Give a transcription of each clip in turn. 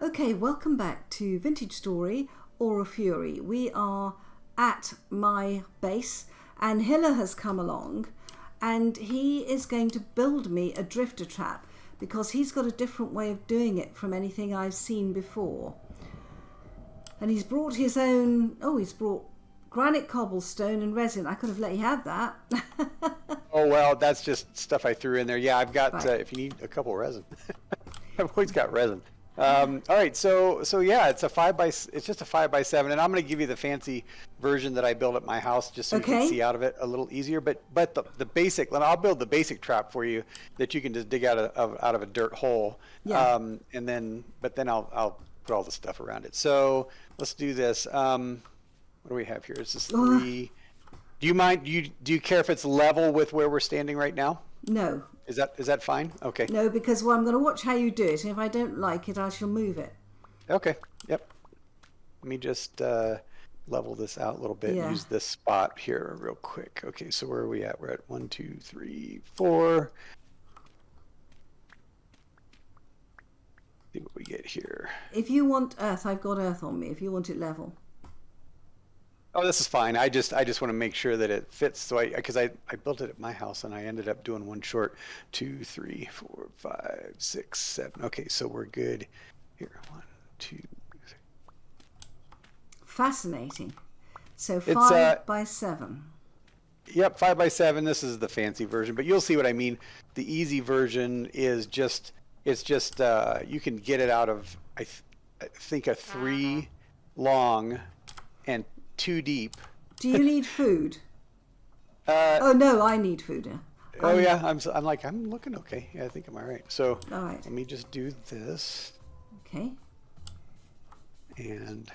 Okay, welcome back to Vintage Story or a Fury. We are at my base and Hiller has come along and he is going to build me a drifter trap because he's got a different way of doing it from anything I've seen before. And he's brought his own, he's brought granite cobblestone and resin. I could have let you have that. Oh, well, that's just stuff I threw in there. Yeah, I've got, Right. if you need a couple of resin, I've always got resin. All right, so yeah, it's just a 5x7, and I'm going to give you the fancy version that I built at my house, just so you can see out of it a little easier. But the basic, I'll build the basic trap for you that you can just dig out of a dirt hole. Yeah. And then I'll put all the stuff around it. So let's do this. What do we have here? Is this 3? Do you mind? Do you care if it's level with where we're standing right now? No. Is that fine? Okay. No, because I'm going to watch how you do it, and if I don't like it, I shall move it. Okay. Yep. Let me just level this out a little bit. Yeah. Use this spot here real quick. Okay. So where are we at? We're at 1, 2, 3, 4. See what we get here. If you want earth, I've got earth on me. If you want it level. Oh, this is fine. I just want to make sure that it fits. So because I built it at my house and I ended up doing one short. 2, 3, 4, 5, 6, 7. Okay, so we're good here. 1, 2, 3. Fascinating. So 5x7. Yep, 5x7. This is the fancy version, but you'll see what I mean. The easy version is it's just you can get it out of I think a 3 long and 2 deep. Do you need food? Oh no, I need food. Yeah, I'm looking okay. Yeah, I think I'm all right. So all right. Let me just do this. Okay. And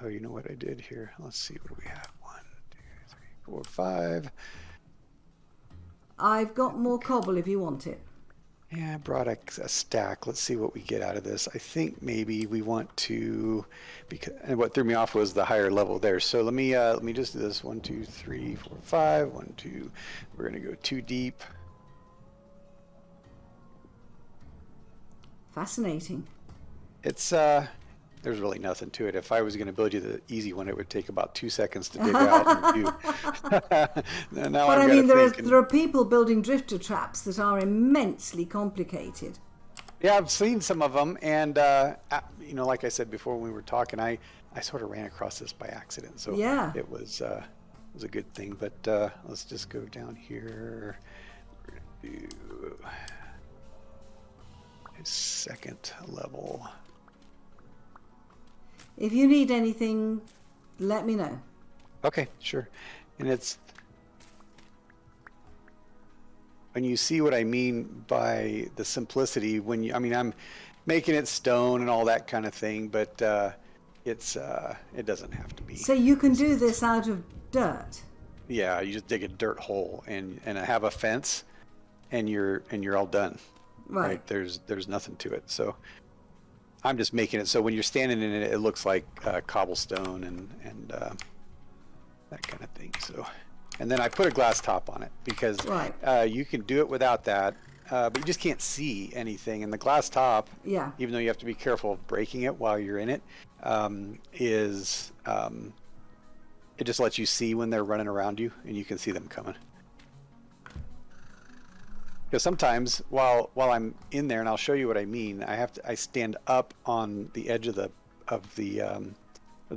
you know what I did here? Let's see, what do we have? 1, 2, 3, 4, 5. I've got more cobble if you want it. Yeah, I brought a stack. Let's see what we get out of this. I think maybe we want to, and what threw me off was the higher level there. So let me just do this. 1, 2, 3, 4, 5. 1, 2. We're gonna go 2 deep. Fascinating. It's there's really nothing to it. If I was going to build you the easy one, it would take about 2 seconds to dig out and do. Now But I mean, there are people building drifter traps that are immensely complicated. Yeah, I've seen some of them, and like I said before when we were talking, I sort of ran across this by accident, so yeah, it was a good thing. But let's just go down here. We're gonna do a second level. If you need anything, let me know. Okay, sure. And it's when you see what I mean by the simplicity, I'm making it stone and all that kind of thing, but it doesn't have to be. So you can do this out of dirt? Yeah, you just dig a dirt hole and have a fence, and you're all done. Right? There's nothing to it. So I'm just making it so when you're standing in it, it looks like cobblestone and that kind of thing. So, and then I put a glass top on it because you can do it without that, but you just can't see anything. And the glass top, even though you have to be careful of breaking it while you're in it, it just lets you see when they're running around you, and you can see them coming. Because sometimes while I'm in there, and I'll show you what I mean, I stand up on the edge of the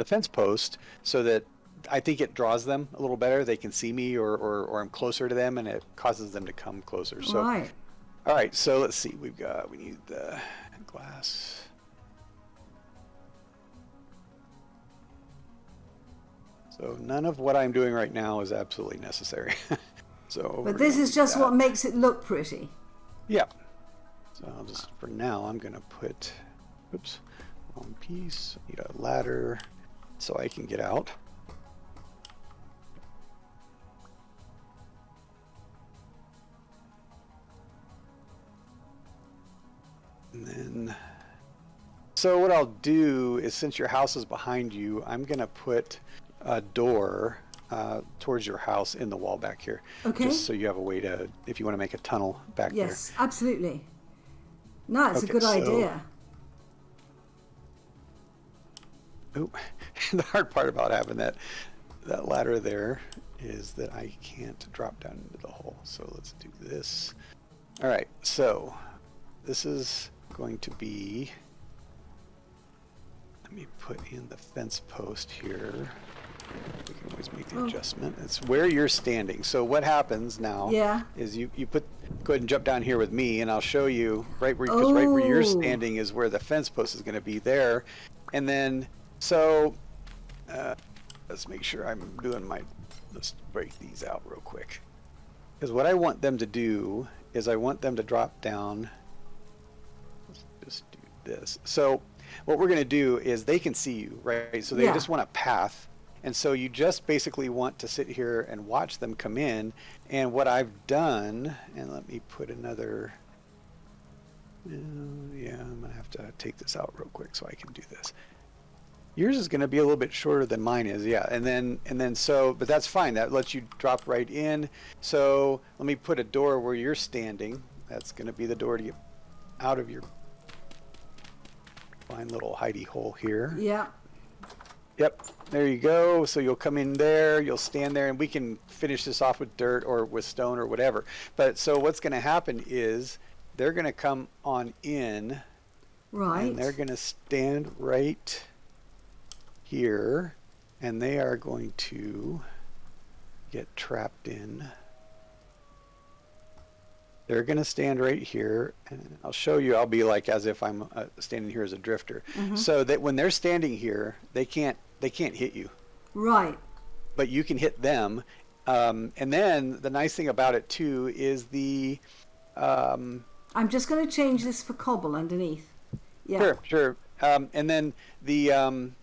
fence post so that I think it draws them a little better. They can see me, or I'm closer to them, and it causes them to come closer. So, all right. So let's see. We need the glass. So none of what I'm doing right now is absolutely necessary. But this is just what makes it look pretty. Yeah. So I'll just, for now, I'm going to put, wrong piece. I need a ladder so I can get out. And then, so what I'll do is, since your house is behind you, I'm going to put a door towards your house in the wall back here. Okay. Just so you have a way to, if you want to make a tunnel back there. Yes, absolutely. No, it's a good idea. Oh, the hard part about having that ladder there is that I can't drop down into the hole. So let's do this. All right, so this is going to be, let me put in the fence post here. We can always make the adjustment. It's where you're standing. So what happens now is you go ahead and jump down here with me, and I'll show you right where, because right where you're standing is where the fence post is going to be there. And then, so let's make sure I'm doing let's break these out real quick. Because what I want them to do is I want them to drop down. Let's just do this. So what we're going to do is they can see you, right? So they just want a path. And so you just basically want to sit here and watch them come in. And what I've done, and let me put another, I'm going to have to take this out real quick so I can do this. Yours is going to be a little bit shorter than mine is, and then so, but that's fine. That lets you drop right in. So let me put a door where you're standing. That's going to be the door to get out of your fine little hidey hole here. Yeah. Yep, there you go. So you'll come in there, you'll stand there, and we can finish this off with dirt or with stone or whatever. But so what's going to happen is they're going to come on in. Right. And they're going to stand right here, and they are going to get trapped in. They're going to stand right here, and I'll show you. I'll be like as if I'm standing here as a drifter, so that when they're standing here, they can't hit you. Right. But you can hit them, and then the nice thing about it too is the. I'm just going to change this for cobble underneath. Yeah. Sure. And then the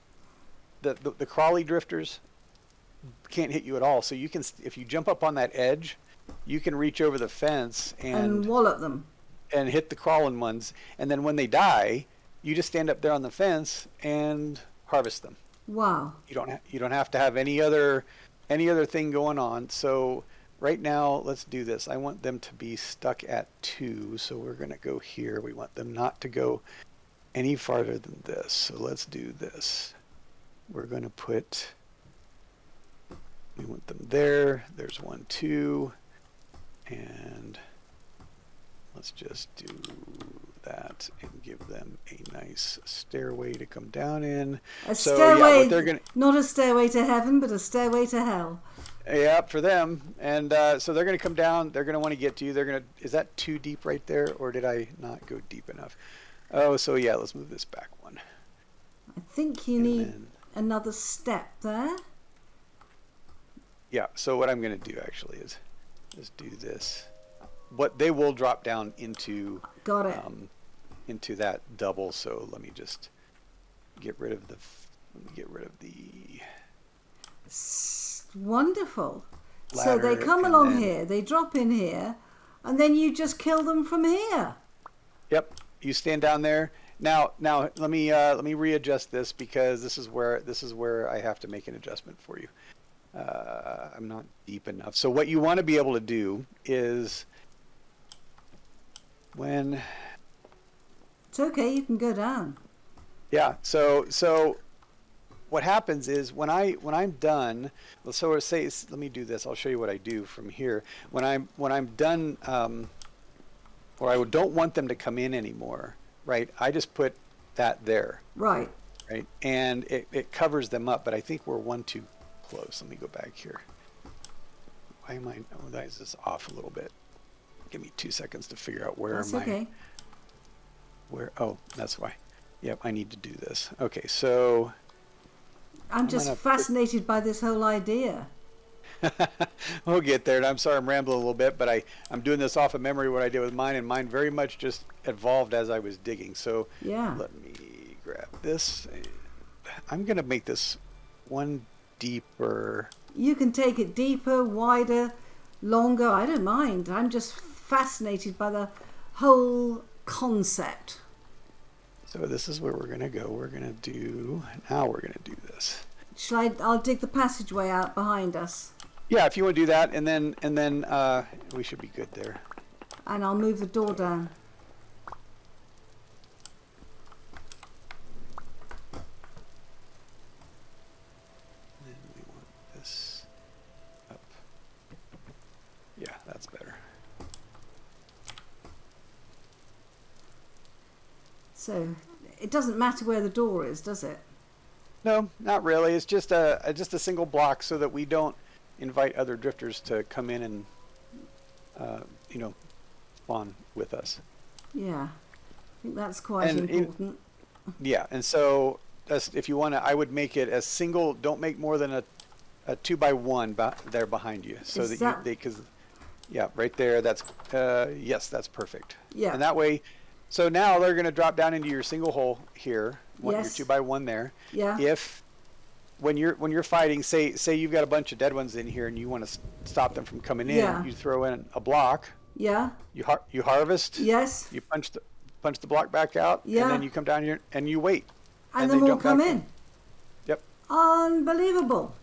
crawly drifters can't hit you at all. So you can, if you jump up on that edge, you can reach over the fence and wallop them and hit the crawling ones. And then when they die, you just stand up there on the fence and harvest them. Wow. You don't have to have any other thing going on. So right now, let's do this. I want them to be stuck at 2. So we're going to go here. We want them not to go any farther than this. So let's do this. We're going to we want them there. There's 1, 2. And let's just do that and give them a nice stairway to come down in. Stairway, not a stairway to heaven, but a stairway to hell. Yeah, for them. And so they're going to come down. They're going to want to get to you. Is that too deep right there, or did I not go deep enough? Oh, so yeah, let's move this back one. I think you need another step there. Yeah, so what I'm going to do actually is do this. What they will drop down into into that double. So let me just get rid of the wonderful. Ladder, so they come along here, they drop in here, and then you just kill them from here. Yep. You stand down there. Now let me readjust this, because this is where I have to make an adjustment for you. I'm not deep enough. So what you want to be able to do is when it's okay, you can go down. Yeah. So what happens is when I'm done. So let me do this. I'll show you what I do from here. When I'm done, or I don't want them to come in anymore. Right. I just put that there. Right. Right. And it covers them up. But I think we're one too close. Let me go back here. Why am I? Oh, that is this off a little bit. Give me 2 seconds to figure out where That's okay. Where? Oh, that's why. Yep, I need to do this. Okay, so I'm just fascinated by this whole idea. We'll get there, and I'm sorry I'm rambling a little bit, but I'm doing this off of memory what I did with mine, and mine very much just evolved as I was digging. So yeah, let me grab this. I'm going to make this one deeper. You can take it deeper, wider, longer. I don't mind. I'm just fascinated by the whole concept. So this is where we're going to go. We're going to do this. I'll dig the passageway out behind us. Yeah, if you want to do that, and then we should be good there. And I'll move the door down. So it doesn't matter where the door is, does it? No, not really. It's just a single block so that we don't invite other drifters to come in and spawn with us. Yeah, I think that's quite important. Yeah, and so if you want to, I would make it as single. Don't make more than a 2x1 there behind you, so because right there. That's yes, that's perfect. Yeah, and that way. So now they're going to drop down into your single hole here. Your 2x1 there. Yeah. If when you're fighting, say you've got a bunch of dead ones in here and you want to stop them from coming in, you throw in a block. Yeah. You harvest. Yes. You punch the block back out. Yeah. And then you come down here and you wait. And then we'll come in. Yep. Unbelievable.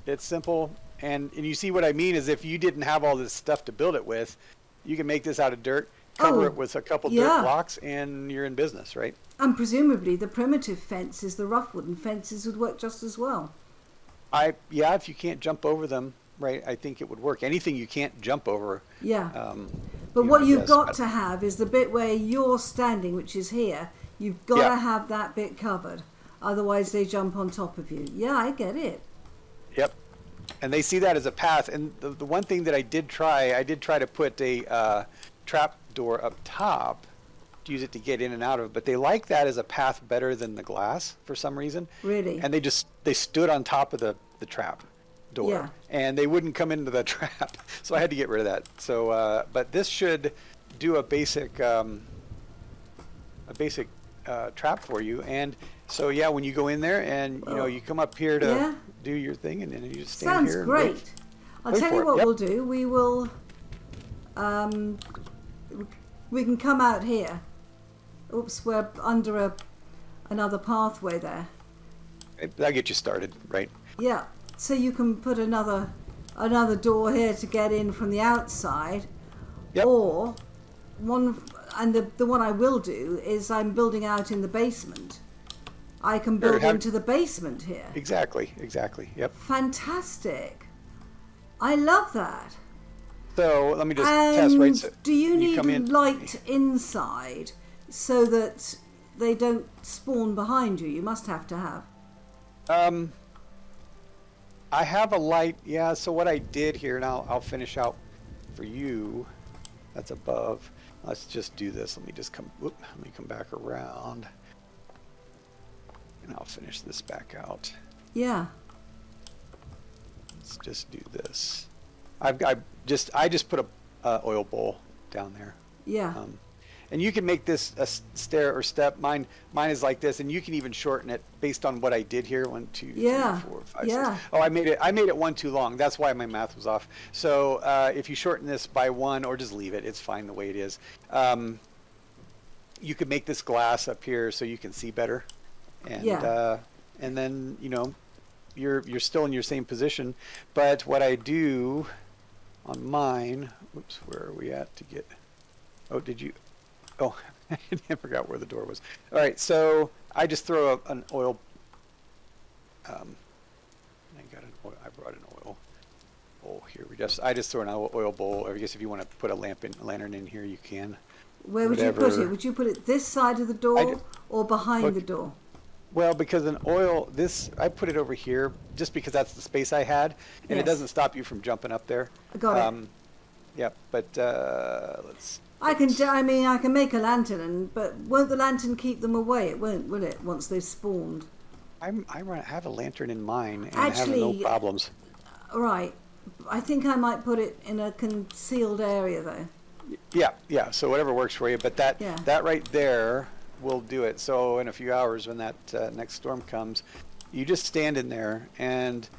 It's simple, and you see what I mean is if you didn't have all this stuff to build it with, you can make this out of dirt. Cover it with a couple dirt blocks, and you're in business, right? And presumably the primitive fences, the rough wooden fences, would work just as well. If you can't jump over them, right? I think it would work. Anything you can't jump over. Yeah. But what you've got to have is the bit where you're standing, which is here. You've got to have that bit covered. Otherwise, they jump on top of you. Yeah, I get it. Yep. And they see that as a path. And the one thing that I did try to put a trap door up top to use it to get in and out of, but they like that as a path better than the glass for some reason. Really? And they stood on top of the trap door, and they wouldn't come into the trap, so I had to get rid of that. So but this should do a basic trap for you. And so when you go in there and you come up here to do your thing, and then you just stand here. Sounds great. I'll tell you what we'll do. We will we can come out here. Oops, we're under another pathway there. That'll get you started, right? Yeah. So you can put another door here to get in from the outside. Yep. Or one, and the one I will do is I'm building out in the basement. I can build into the basement here. Exactly. Yep. Fantastic. I love that. So let me just test, right? So do you need light inside so that they don't spawn behind you? You must have to have. I have a light, so what I did here, and I'll finish out for you, that's above. Let's just do this. Let me come back around, and I'll finish this back out. Yeah. Let's just do this. I just put a oil bowl down there. Yeah. And you can make this a stair or step. Mine is like this, and you can even shorten it based on what I did here. 1, 2, 3, 4, 5, 6. Oh, I made it one too long. That's why my math was off. So if you shorten this by 1, or just leave it, it's fine the way it is. You could make this glass up here so you can see better, and then you're still in your same position. But what I do on mine, whoops, where are we at to get? Oh, did you? Oh, I forgot where the door was. All right, so I just throw an oil. I brought an oil bowl here. I just throw an oil bowl. I guess if you want to put a lantern in here, you can. Where would you put it? Would you put it this side of the door or behind the door? Well, because I put it over here just because that's the space I had, and it doesn't stop you from jumping up there. I got it. Yeah, but let's. I can make a lantern, but won't the lantern keep them away? It won't, will it? Once they've spawned. I have a lantern in mine, and actually, I have no problems. Right, I think I might put it in a concealed area though. Yeah. So whatever works for you, but that right there will do it. So in a few hours, when that next storm comes, you just stand in there, and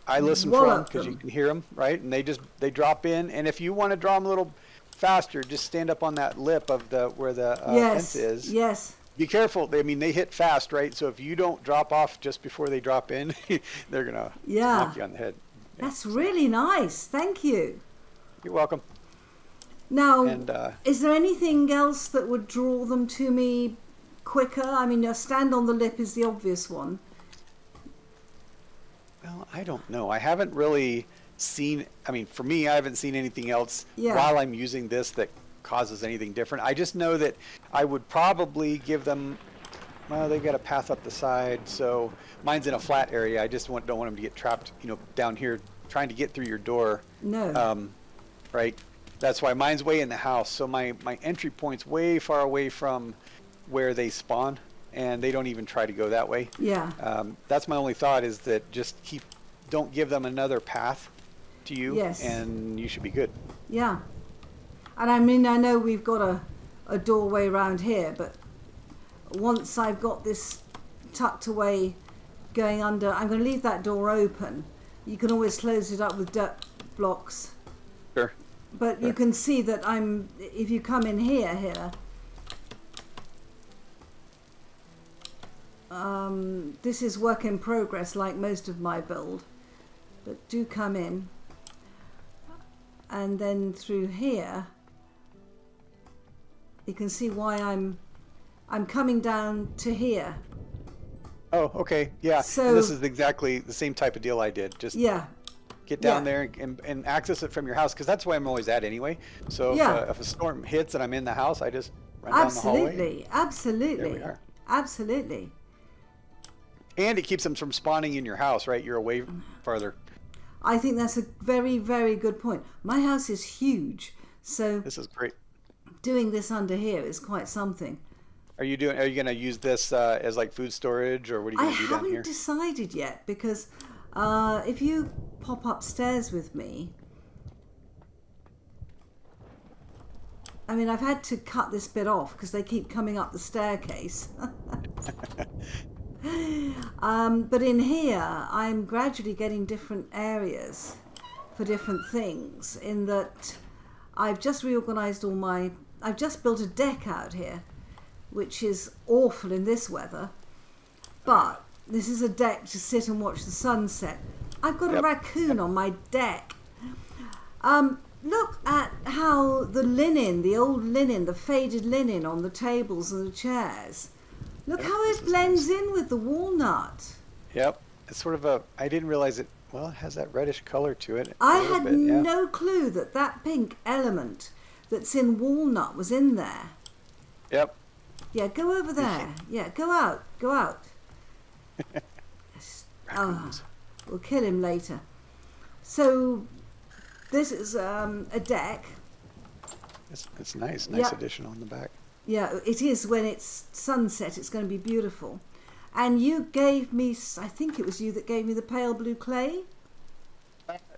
I listen for them because you can hear them, right? And they drop in, and if you want to draw them a little faster, just stand up on that lip of where the fence is. Yes. Be careful. They hit fast, right? So if you don't drop off just before they drop in, they're gonna knock you on the head. That's really nice. Thank you. You're welcome. Now, is there anything else that would draw them to me quicker? I mean, a stand on the lip is the obvious one. Well, I don't know. I haven't really seen. I mean, for me, I haven't seen anything else while I'm using this that causes anything different. I just know that I would probably give them, well, they've got a path up the side, so mine's in a flat area. I just don't want them to get trapped, down here trying to get through your door. No. Right? That's why mine's way in the house, so my entry point's way far away from where they spawn, and they don't even try to go that way. Yeah. That's my only thought, is that just don't give them another path to you, yes. and you should be good. Yeah. And I mean, I know we've got a doorway around here, but once I've got this tucked away going under, I'm going to leave that door open. You can always close it up with dirt blocks. Sure. But sure. You can see that if you come in here, this is work in progress like most of my build, but do come in. And then through here, you can see why I'm coming down to here. Oh, okay. Yeah. So and this is exactly the same type of deal I did. Just get down there and access it from your house, because that's where I'm always at anyway. So if a storm hits and I'm in the house, I just run down the hallway. Absolutely. There we are. Absolutely. And it keeps them from spawning in your house, right? You're away farther. I think that's a very, very good point. My house is huge, so this is great. Doing this under here is quite something. Are you going to use this as like food storage, or what are you going to do down here? I haven't decided yet, because if you pop upstairs with me, I mean, I've had to cut this bit off because they keep coming up the staircase. But in here, I'm gradually getting different areas for different things, in that I've just reorganized I've just built a deck out here, which is awful in this weather, but this is a deck to sit and watch the sunset. I've got a raccoon on my deck. Look at how the linen, the old linen, the faded linen on the tables and the chairs. Look how it blends in with the walnut. Yep. It's sort of I didn't realize it has that reddish color to it. I had no clue that pink element that's in walnut was in there. Yep. Yeah, go over there. Yeah, go out. We'll kill him later. So this is a deck. It's nice. Nice addition on the back. Yeah, it is. When it's sunset, it's going to be beautiful. And you gave me, I think it was you that gave me the pale blue clay?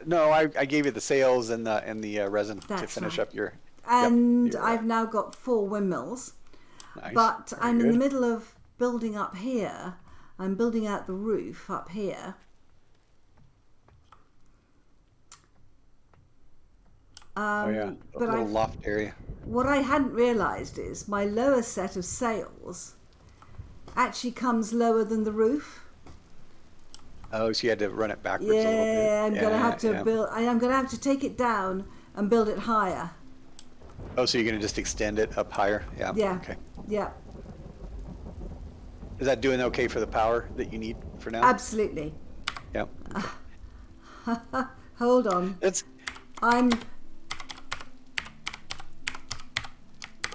No, I gave you the sails and the resin to finish up your... And I've now got 4 windmills. Nice. But I'm in the middle of building up here. I'm building out the roof up here. A little loft area. What I hadn't realised is my lower set of sails actually comes lower than the roof. Oh, so you had to run it backwards a little bit. Yeah, I'm gonna have to build. I'm gonna have to take it down and build it higher. Oh, so you're gonna just extend it up higher? Yeah. Yeah. Okay. Yeah. Is that doing okay for the power that you need for now? Absolutely. Yeah. Okay. Hold on.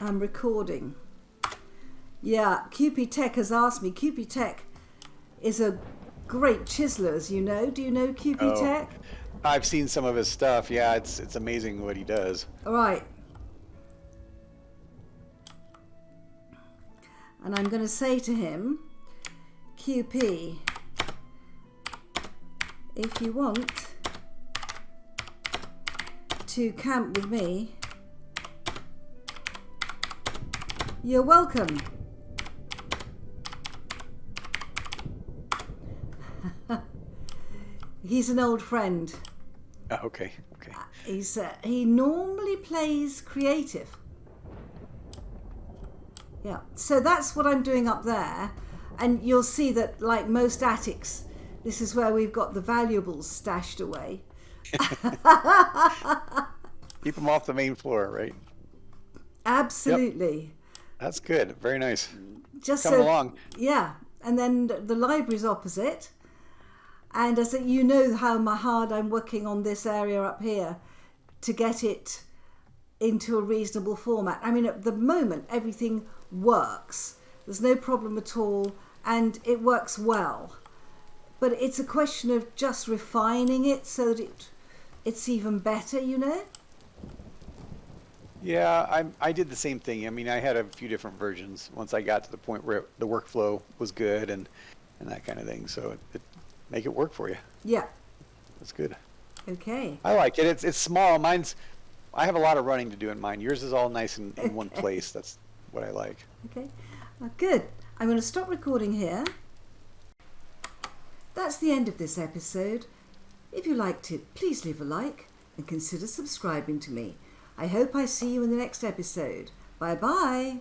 I'm recording. Yeah, QP Tech has asked me. QP Tech is a great chiseler, as you know. Do you know QP Tech? I've seen some of his stuff. Yeah, it's amazing what he does. All right. And I'm going to say to him, QP, if you want to camp with me, you're welcome. He's an old friend. Oh, okay. He normally plays creative. Yeah, so that's what I'm doing up there, and you'll see that, like most attics, this is where we've got the valuables stashed away. Keep them off the main floor, right? Absolutely. Yep. That's good. Very nice. Just Come along. Yeah, and then the library's opposite, and as you know how hard I'm working on this area up here to get it into a reasonable format. I mean, at the moment, everything works. There's no problem at all, and it works well. But it's a question of just refining it so that it's even better, you know? Yeah, I did the same thing. I mean, I had a few different versions once I got to the point where the workflow was good and that kind of thing. So it make it work for you. Yeah. That's good. Okay. I like it. It's small. I have a lot of running to do in mine. Yours is all nice in one place. That's what I like. Okay. Good. I'm going to stop recording here. That's the end of this episode. If you liked it, please leave a like and consider subscribing to me. I hope I see you in the next episode. Bye bye.